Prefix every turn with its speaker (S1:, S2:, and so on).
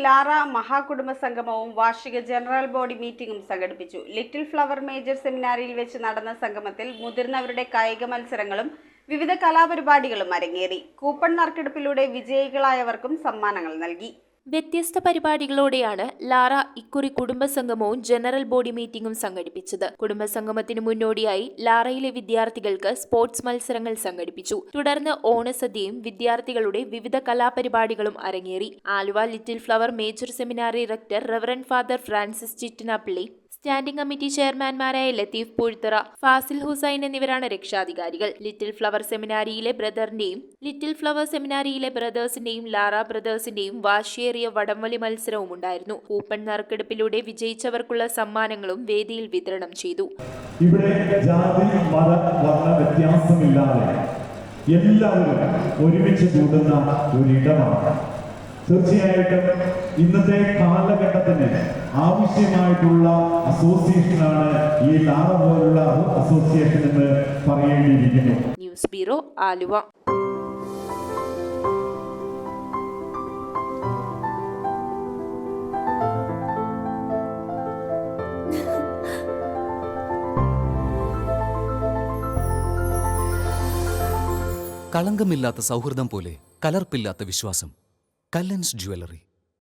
S1: Lara മഹാകുടുംബ സംഗമവും വാർഷിക general body മീറ്റിംഗും സംഘടിപ്പിച്ചു. ലിറ്റിൽ ഫ്ലവർ മേജർ സെമിനാരിയിൽ വെച്ച് നടന്ന സംഗമത്തിൽ മുതിർന്നവരുടെ കായിക മത്സരങ്ങളും വിവിധ കലാപരിപാടികളും അരങ്ങേറി. കൂപ്പൺ നറുക്കെടുപ്പിലൂടെ വിജയികളായവർക്കും സമ്മാനങ്ങൾ നൽകി.
S2: വ്യത്യസ്ത പരിപാടികളോടെയാണ് ലാറ ഇക്കുറി കുടുംബസംഗമവും ജനറൽ ബോഡി മീറ്റിംഗും സംഘടിപ്പിച്ചത്. കുടുംബസംഗമത്തിന് മുന്നോടിയായി ലാറയിലെ വിദ്യാർത്ഥികൾക്ക് സ്പോർട്സ് മത്സരങ്ങൾ സംഘടിപ്പിച്ചു. തുടർന്ന് ഓണസദ്യയും വിദ്യാർത്ഥികളുടെ വിവിധ കലാപരിപാടികളും അരങ്ങേറി. Aluva little flower major seminary rector reverend father Francis Chittinappilly, standing committee ചെയർമാൻമാരായ ലത്തീഫ് പൂഴ്ത്തറ, ഫാസിൽ ഹുസൈൻ എന്നിവരാണ് രക്ഷാധികാരികൾ. ലിറ്റിൽ ഫ്ലവർ സെമിനാരിയിലെ ബ്രദറിന്റെയും ലിറ്റിൽ ഫ്ലവർ സെമിനാരിയിലെ ബ്രദേഴ്സിന്റെയും ലാറ ബ്രദേഴ്സിന്റെയും വാശിയേറിയ വടംവലി മത്സരവും ഉണ്ടായിരുന്നു. കൂപ്പൺ നറുക്കെടുപ്പിലൂടെ വിജയിച്ചവർക്കുള്ള സമ്മാനങ്ങളും വേദിയിൽ വിതരണം ചെയ്തു.
S3: ഇവിടെ ജാതി മത വർണ്ണ വ്യത്യാസമില്ലാതെ എല്ലാവരും ഒരുമിച്ച് കൂടുന്ന ഒരിടമാണ്. തീർച്ചയായിട്ടും ഇന്നത്തെ കാലഘട്ടത്തിന് ആവശ്യമായിട്ടുള്ള അസോസിയേഷനാണ് ഈ ലാറ പോലുള്ള അസോസിയേഷൻ എന്ന് പറയേണ്ടിയിരിക്കുന്നു.
S2: News bureau, Aluva.
S4: കളങ്കമില്ലാത്ത സൗഹൃദം പോലെ കലർപ്പില്ലാത്ത വിശ്വാസം. കല്ലൻസ് ജ്വല്ലറി.